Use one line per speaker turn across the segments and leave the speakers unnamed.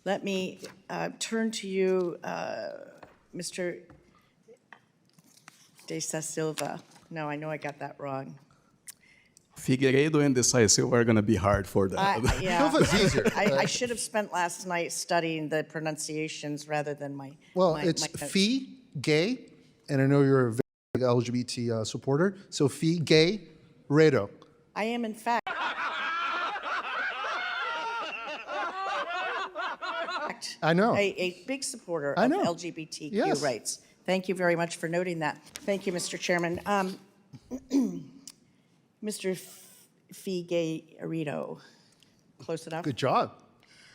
Let me turn to you, Mr. De Silva. No, I know I got that wrong.
Figueiredo and decisive are going to be hard for that.
Yeah,
Silva's easier.
I should have spent last night studying the pronunciations rather than my.
Well,
my
it's
notes.
Fee, gay, and I know you're a very big LGBT supporter, so Fee, gay, Redo.
I am, in fact.
I know.
A big supporter
I
of
know.
LGBTQ
Yes.
rights. Thank you very much for noting that. Thank you, Mr. Chairman. Mr. Figueiredo, close enough?
Good job.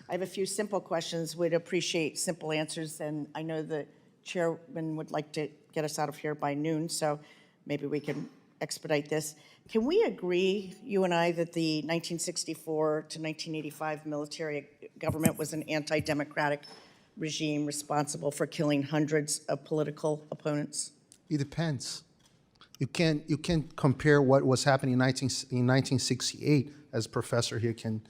I have a few simple questions. Would appreciate simple answers, and I know the chairman would like to get us out of here by noon, so maybe we can expedite this. Can we agree, you and I, that the 1964 to 1985 military government was an anti-democratic regime responsible for killing hundreds of political opponents?
It depends. You can't compare what was happening in 1968, as Professor here can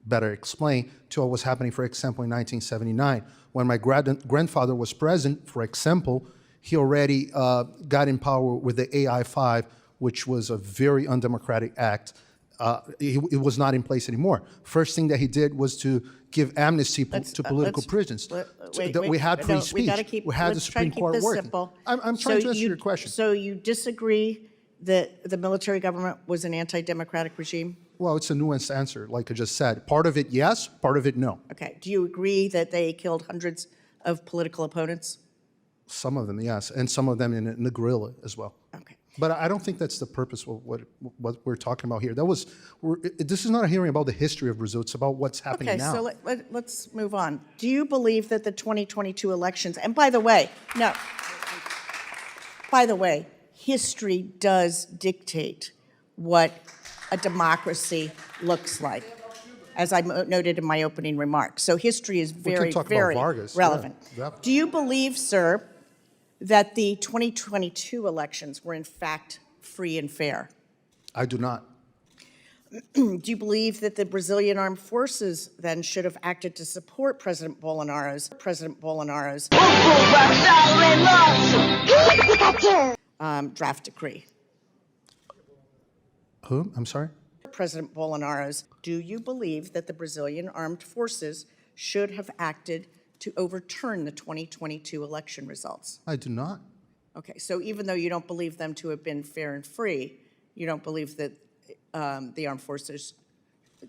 better explain, to what was happening, for example, in 1979. When my grandfather was president, for example, he already got in power with the AI-5, which was a very undemocratic act. It was not in place anymore. First thing that he did was to give amnesty to political prisoners. We had free speech. We had the Supreme Court working. I'm trying to answer your question.
So you disagree that the military government was an anti-democratic regime?
Well, it's a nuanced answer, like I just said. Part of it, yes. Part of it, no.
Okay. Do you agree that they killed hundreds of political opponents?
Some of them, yes, and some of them in the guerrilla as well.
Okay.
But I don't think that's the purpose of what we're talking about here. This is not a hearing about the history of Brazil. It's about what's happening now.
Okay, so let's move on. Do you believe that the 2022 elections, and by the way, history does dictate what a democracy looks like, as I noted in my opening remarks. So history is very, very relevant.
Yeah.
Do you believe, sir, that the 2022 elections were in fact free and fair?
I do not.
Do you believe that the Brazilian armed forces then should have acted to support President Bolsonaro's draft decree?
Who? I'm sorry?
President Bolsonaro's. Do you believe that the Brazilian armed forces should have acted to overturn the 2022 election results?
I do not.
Okay, so even though you don't believe them to have been fair and free, you don't believe that the armed forces,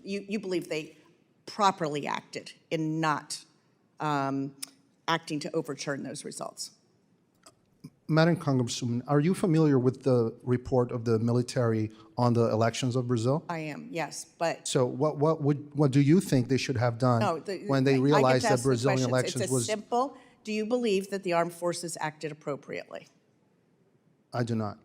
you believe they properly acted in not acting to overturn those results?
Madam Congresswoman, are you familiar with the report of the military on the elections of Brazil?
I am, yes, but...
So what do you think they should have done when they realized that Brazilian elections was...
It's simple. Do you believe that the armed forces acted appropriately?
I do not.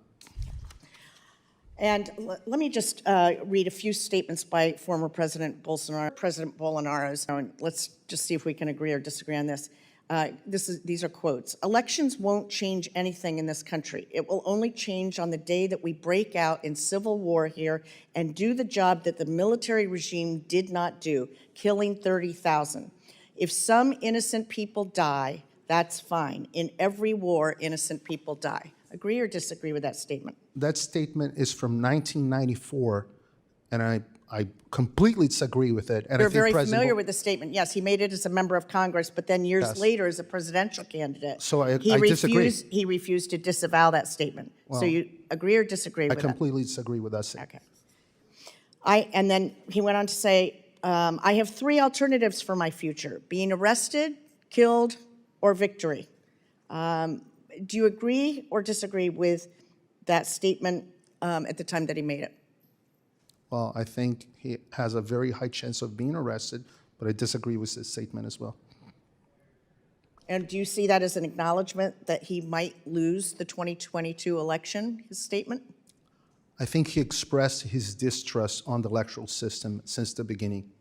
And let me just read a few statements by former President Bolsonaro's. Let's just see if we can agree or disagree on this. These are quotes. Elections won't change anything in this country. It will only change on the day that we break out in civil war here and do the job that the military regime did not do, killing 30,000. If some innocent people die, that's fine. In every war, innocent people die. Agree or disagree with that statement?
That statement is from 1994, and I completely disagree with it. And
You're very familiar with the statement. Yes, he made it as a member of Congress, but then years later as a presidential candidate.
So I disagree.
He refused to disavow that statement. So you agree or disagree with that?
I completely disagree with that statement.
Okay. And then he went on to say, I have three alternatives for my future: being arrested, killed, or victory. Do you agree or disagree with that statement at the time that he made it?
Well, I think he has a very high chance of being arrested, but I disagree with his statement as well.
And do you see that as an acknowledgement that he might lose the 2022 election, his statement?
I think he expressed his distrust on the electoral system since the beginning.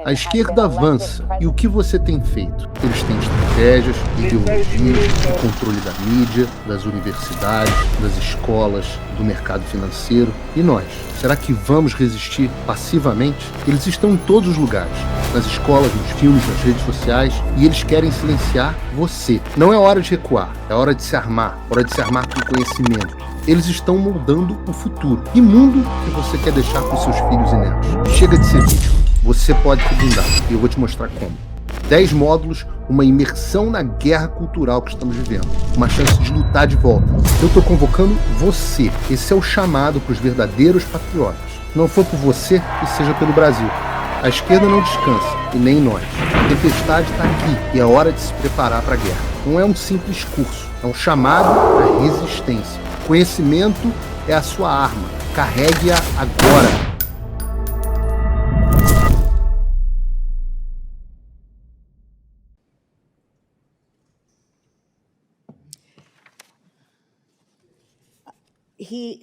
A esquerda avança. E o que você tem feito? Eles têm estratégias, ideologias, o controle da mídia, das universidades, das escolas, do mercado financeiro. E nós? Será que vamos resistir passivamente? Eles estão em todos os lugares. Nas escolas, nos filmes, nas redes sociais. E eles querem silenciar você. Não é hora de recuar. É hora de se armar. É hora de se armar com conhecimento. Eles estão moldando o futuro. Que mundo que você quer deixar para os seus filhos e netos? Chega de ser vítima. Você pode se blindar, e eu vou te mostrar como. 10 módulos, uma imersão na guerra cultural que estamos vivendo. Uma chance de lutar de volta. Eu estou convocando você. Esse é o chamado para os verdadeiros patriotas. Não for por você, que seja pelo Brasil. A esquerda não descansa, e nem nós. A tempestade está aqui, e é hora de se preparar para a guerra. Não é um simples curso, é um chamado à resistência. Conhecimento é a sua arma. Carregue-a agora.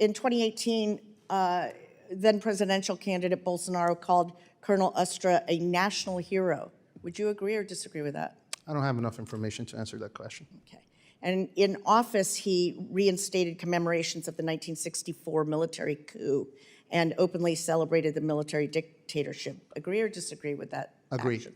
In 2018, then presidential candidate Bolsonaro called Colonel Ustra a national hero. Would you agree or disagree with that?
I don't have enough information to answer that question.
Okay. And in office, he reinstated commemorations of the 1964 military coup and openly celebrated the military dictatorship. Agree or disagree with that?
Agree.
Action?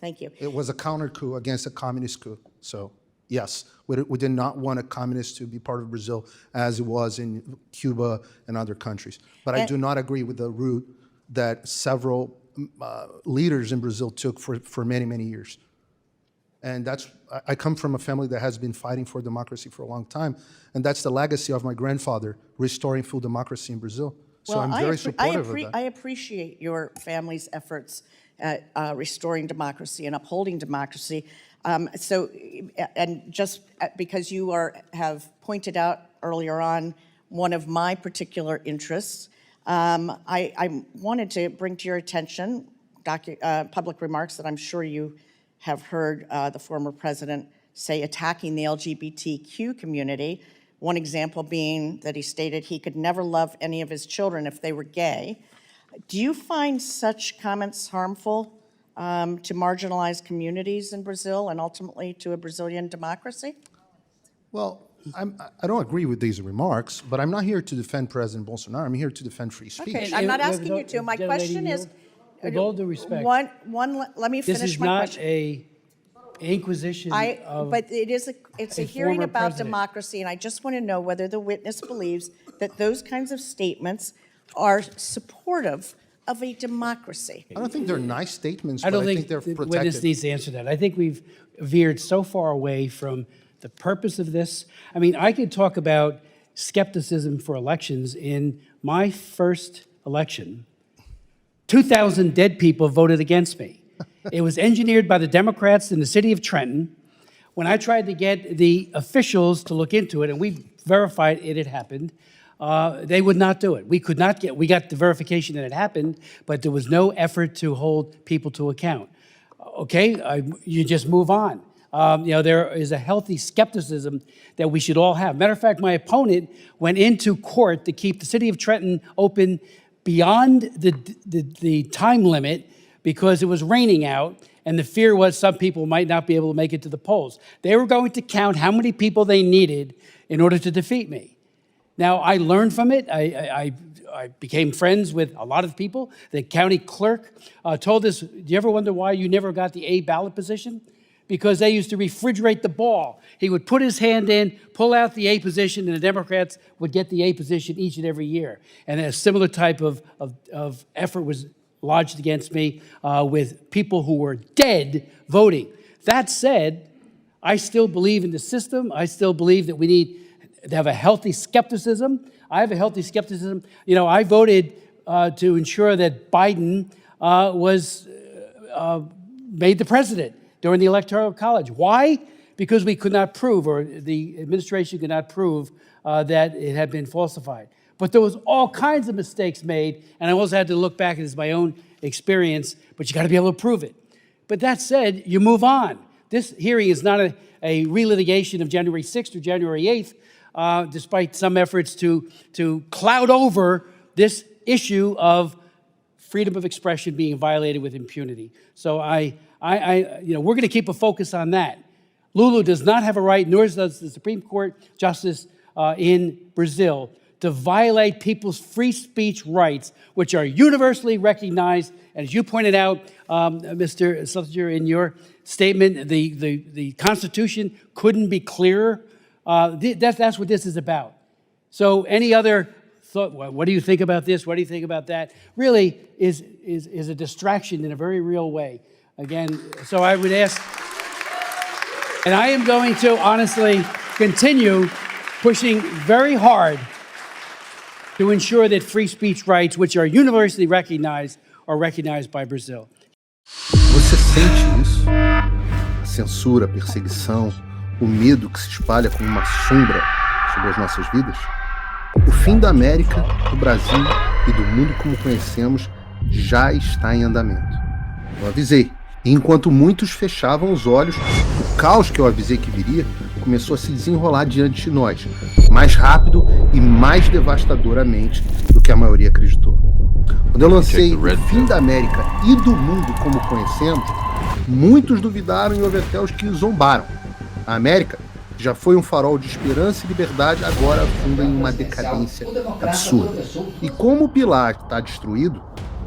Thank you.
It was a counter coup against a communist coup. So, yes, we did not want a communist to be part of Brazil as it was in Cuba and other countries. But I do not agree with the route that several leaders in Brazil took for many, many years. And I come from a family that has been fighting for democracy for a long time. And that's the legacy of my grandfather, restoring full democracy in Brazil. So I'm very supportive of that.
I appreciate your family's efforts at restoring democracy and upholding democracy. And just because you have pointed out earlier on one of my particular interests, I wanted to bring to your attention public remarks that I'm sure you have heard the former president say attacking the LGBTQ community. One example being that he stated he could never love any of his children if they were gay. Do you find such comments harmful to marginalized communities in Brazil and ultimately to a Brazilian democracy?
Well, I don't agree with these remarks, but I'm not here to defend President Bolsonaro. I'm here to defend free speech.
Okay, I'm not asking you to. My question is,
with all due respect,
let me finish my question.
This is not a inquisition of
But it's a hearing
former
about
president.
democracy, and I just want to know whether the witness believes that those kinds of statements are supportive of a democracy.
I don't think they're nice statements,
I
but
don't
I
think
think they're
the witness
protected.
needs to answer that. I think we've veered so far away from the purpose of this. I mean, I could talk about skepticism for elections. In my first election, 2,000 dead people voted against me. It was engineered by the Democrats in the city of Trenton. When I tried to get the officials to look into it, and we verified it had happened, they would not do it. We got the verification that it happened, but there was no effort to hold people to account. Okay, you just move on. There is a healthy skepticism that we should all have. Matter of fact, my opponent went into court to keep the city of Trenton open beyond the time limit because it was raining out, and the fear was some people might not be able to make it to the polls. They were going to count how many people they needed in order to defeat me. Now, I learned from it. I became friends with a lot of people. The county clerk told us, do you ever wonder why you never got the A ballot position? Because they used to refrigerate the ball. He would put his hand in, pull out the A position, and the Democrats would get the A position each and every year. And a similar type of effort was lodged against me with people who were dead voting. That said, I still believe in the system. I still believe that we need to have a healthy skepticism. I have a healthy skepticism. I voted to ensure that Biden was made the president during the Electoral College. Why? Because we could not prove, or the administration could not prove that it had been falsified. But there was all kinds of mistakes made, and I also had to look back at my own experience, but you got to be able to prove it. But that said, you move on. This hearing is not a relitigation of January 6th or January 8th, despite some efforts to cloud over this issue of freedom of expression being violated with impunity. So we're going to keep a focus on that. Lulu does not have a right, nor does the Supreme Court justice in Brazil, to violate people's free speech rights, which are universally recognized. And as you pointed out, Mr. Schlesinger, in your statement, the Constitution couldn't be clearer. That's what this is about. So any other thought, what do you think about this? What do you think about that? Really is a distraction in a very real way. Again, so I would ask, and I am going to honestly continue pushing very hard to ensure that free speech rights, which are universally recognized, are recognized by Brazil.
Você sente isso? A censura, a perseguição, o medo que se espalha como uma sombra sobre as nossas vidas? O fim da América, do Brasil e do mundo como conhecemos já está em andamento. Eu avisei. E enquanto muitos fechavam os olhos, o caos que eu avisei que viria começou a se desenrolar diante de nós, mais rápido e mais devastadoramente do que a maioria acreditou. Quando eu lancei O Fim da América e do Mundo como Conhecemos, muitos duvidaram e houve até os que zombaram. A América, que já foi um farol de esperança e liberdade, agora afunda em uma decadência absurda. E como o pilar está destruído,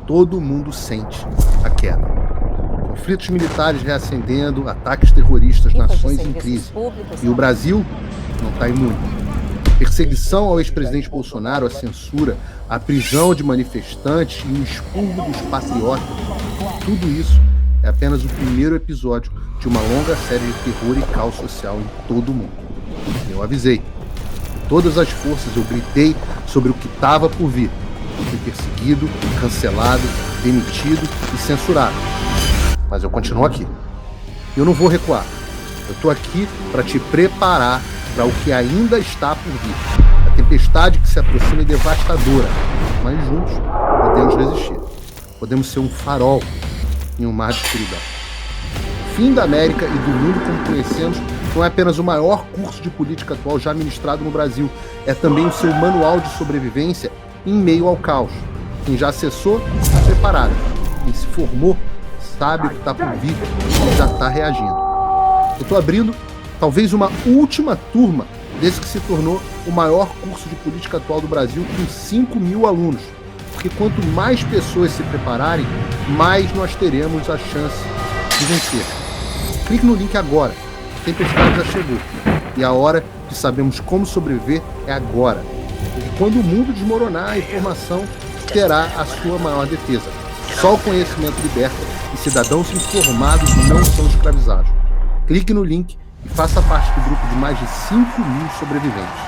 todo mundo sente a queda. Conflitos militares reacendendo, ataques terroristas, nações em crise. E o Brasil não está imune. Perseguição ao ex-presidente Bolsonaro, a censura, a prisão de manifestantes e o expurgo dos patriotas. Tudo isso é apenas o primeiro episódio de uma longa série de terror e caos social em todo o mundo. Eu avisei. Com todas as forças eu gritei sobre o que estava por vir. Fui perseguido, cancelado, demitido e censurado. Mas eu continuo aqui. Eu não vou recuar. Eu estou aqui para te preparar para o que ainda está por vir. A tempestade que se aproxima é devastadora, mas juntos podemos resistir. Podemos ser um farol em um mar de escuridão. O Fim da América e do Mundo como Conhecemos não é apenas o maior curso de política atual já ministrado no Brasil, é também o seu manual de sobrevivência em meio ao caos. Quem já acessou, está preparado. Quem se formou, sabe o que está por vir e já está reagindo. Eu estou abrindo talvez uma última turma desse que se tornou o maior curso de política atual do Brasil, com 5.000 alunos. Porque quanto mais pessoas se prepararem, mais nós teremos a chance de vencer. Clique no link agora. A tempestade já chegou. E a hora de sabermos como sobreviver é agora. Porque quando o mundo desmoronar, a informação terá a sua maior defesa. Só o conhecimento liberta e cidadãos informados não são escravizados. Clique no link e faça parte do grupo de mais de 5.000 sobreviventes.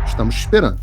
Estamos te esperando.